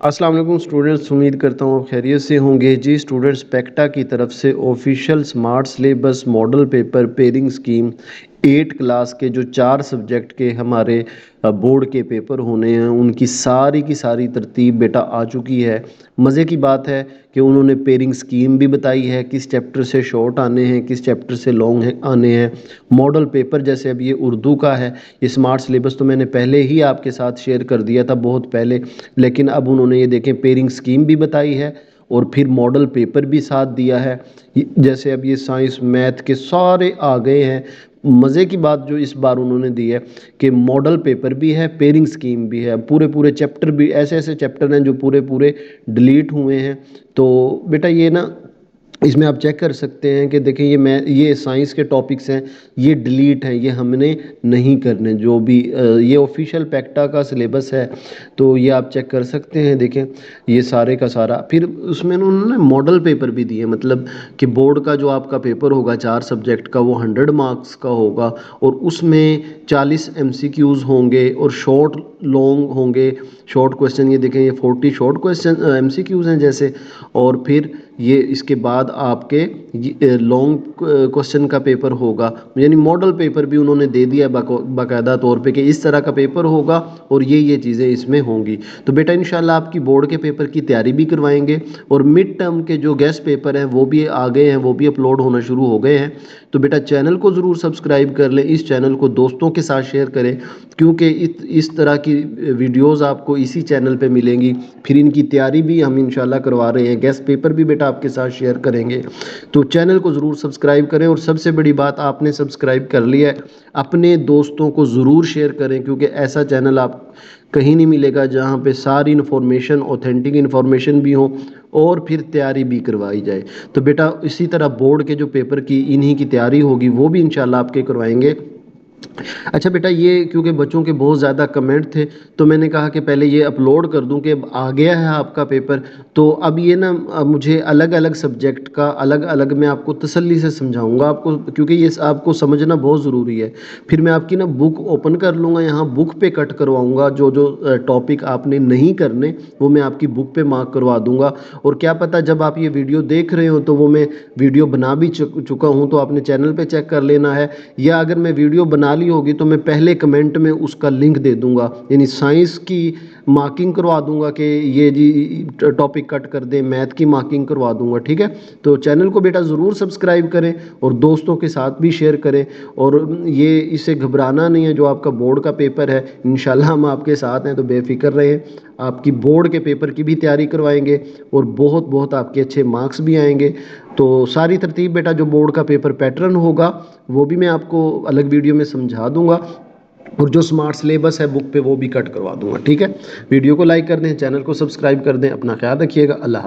السلام علیکم اسٹوڈنٹس، امید کرتا ہوں خیریت سے ہوں گے جی۔ اسٹوڈنٹس، پیکٹا کی طرف سے official smart syllabus, model paper, pairing scheme 8 class کے جو 4 سبجیکٹ کے ہمارے بورڈ کے پیپر ہونے ہیں، ان کی ساری ترتیب بیٹا آ چکی ہے۔ مزے کی بات ہے کہ انہوں نے پیئرنگ سکیم بھی بتائی ہے، کس چیپٹر سے شارٹ آنے ہیں، کس چیپٹر سے لانگ آنے ہیں۔ ماڈل پیپر جیسے اب یہ اردو کا ہے، یہ سمارٹ سلیبس تو میں نے پہلے ہی آپ کے ساتھ شیئر کر دیا تھا بہت پہلے، لیکن اب انہوں نے یہ دیکھیں پیئرنگ سکیم بھی بتائی ہے اور پھر ماڈل پیپر بھی ساتھ دیا ہے۔ جیسے اب یہ سائنس میتھ کے سارے آ گئے ہیں۔ مزے کی بات جو اس بار انہوں نے دی ہے کہ ماڈل پیپر بھی ہے، پیئرنگ سکیم بھی ہے، پورے چیپٹر بھی ایسے چیپٹر ہیں جو پورے ڈیلیٹ ہوئے ہیں۔ تو بیٹا یہ نا اس میں آپ چیک کر سکتے ہیں کہ دیکھیں یہ سائنس کے ٹاپکس ہیں، یہ ڈیلیٹ ہیں، یہ ہم نے نہیں کرنے۔ جو بھی یہ آفیشیل پیکٹا کا سلیبس ہے تو یہ آپ چیک کر سکتے ہیں۔ دیکھیں یہ سارے کا سارا، پھر اس میں انہوں نے ماڈل پیپر بھی دیے، مطلب کہ بورڈ کا جو آپ کا پیپر ہوگا 4 سبجیکٹ کا، وہ 100 مارکس کا ہوگا اور اس میں 40 MCQs ہوں گے اور شارٹ لانگ ہوں گے۔ شارٹ کویسچن یہ دیکھیں، یہ 40 شارٹ کویسچن MCQs ہیں جیسے، اور پھر یہ اس کے بعد آپ کے لانگ کویسچن کا پیپر ہوگا، یعنی ماڈل پیپر بھی انہوں نے دے دیا باقاعدہ طور پہ کہ اس طرح کا پیپر ہوگا اور یہ چیزیں اس میں ہوں گی۔ تو بیٹا انشاءاللہ آپ کی بورڈ کے پیپر کی تیاری بھی کروائیں گے، اور مڈ ٹرم کے جو گیسٹ پیپر ہیں وہ بھی آ گئے ہیں، وہ بھی اپلوڈ ہونا شروع ہو گئے ہیں۔ تو بیٹا چینل کو ضرور سبسکرائب کر لیں، اس چینل کو دوستوں کے ساتھ شیئر کریں، کیونکہ اس طرح کی ویڈیوز آپ کو اسی چینل پہ ملیں گی۔ پھر ان کی تیاری بھی ہم انشاءاللہ کروا رہے ہیں، گیسٹ پیپر بھی بیٹا آپ کے ساتھ شیئر کریں گے۔ تو چینل کو ضرور سبسکرائب کریں، اور سب سے بڑی بات آپ نے سبسکرائب کر لیا ہے، اپنے دوستوں کو ضرور شیئر کریں، کیونکہ ایسا چینل آپ کہیں نہیں ملے گا جہاں پہ ساری انفارمیشن، اوتھینٹک انفارمیشن بھی ہو اور پھر تیاری بھی کروائی جائے۔ تو بیٹا اسی طرح بورڈ کے جو پیپر کی انہی کی تیاری ہوگی وہ بھی انشاءاللہ آپ کے کروائیں گے۔ اچھا بیٹا، یہ کیونکہ بچوں کے بہت زیادہ کمنٹ تھے تو میں نے کہا کہ پہلے یہ اپلوڈ کر دوں کہ اب آ گیا ہے آپ کا پیپر، تو اب یہ نا مجھے الگ سبجیکٹ کا الگ میں آپ کو تسلی سے سمجھاؤں گا آپ کو، کیونکہ یہ آپ کو سمجھنا بہت ضروری ہے۔ پھر میں آپ کی نا بک اوپن کر لوں گا، یہاں بک پہ کٹ کرواؤں گا، جو ٹاپک آپ نے نہیں کرنے وہ میں آپ کی بک پہ مارک کروا دوں گا۔ اور کیا پتہ جب آپ یہ ویڈیو دیکھ رہے ہو تو وہ میں ویڈیو بنا بھی چکا ہوں، تو آپ نے چینل پہ چیک کر لینا ہے، یا اگر میں ویڈیو بنا لی ہوگی تو میں پہلے کمنٹ میں اس کا لنک دے دوں گا، یعنی سائنس کی مارکنگ کروا دوں گا کہ یہ جی ٹاپک کٹ کر دیں، میتھ کی مارکنگ کروا دوں گا، ٹھیک ہے؟ تو چینل کو بیٹا ضرور سبسکرائب کریں اور دوستوں کے ساتھ بھی شیئر کریں، اور یہ اسے گھبرانا نہیں ہے، جو آپ کا بورڈ کا پیپر ہے انشاءاللہ ہم آپ کے ساتھ ہیں، تو بے فکر رہیں۔ آپ کی بورڈ کے پیپر کی بھی تیاری کروائیں گے اور بہت آپ کے اچھے مارکس بھی آئیں گے۔ تو ساری ترتیب بیٹا جو بورڈ کا پیپر پیٹرن ہوگا وہ بھی میں آپ کو الگ ویڈیو میں سمجھا دوں گا، اور جو سمارٹ سلیبس ہے بک پہ وہ بھی کٹ کروا دوں گا، ٹھیک ہے؟ ویڈیو کو لائک کر دیں، چینل کو سبسکرائب کر دیں، اپنا خیال رکھیے گا، اللہ حافظ۔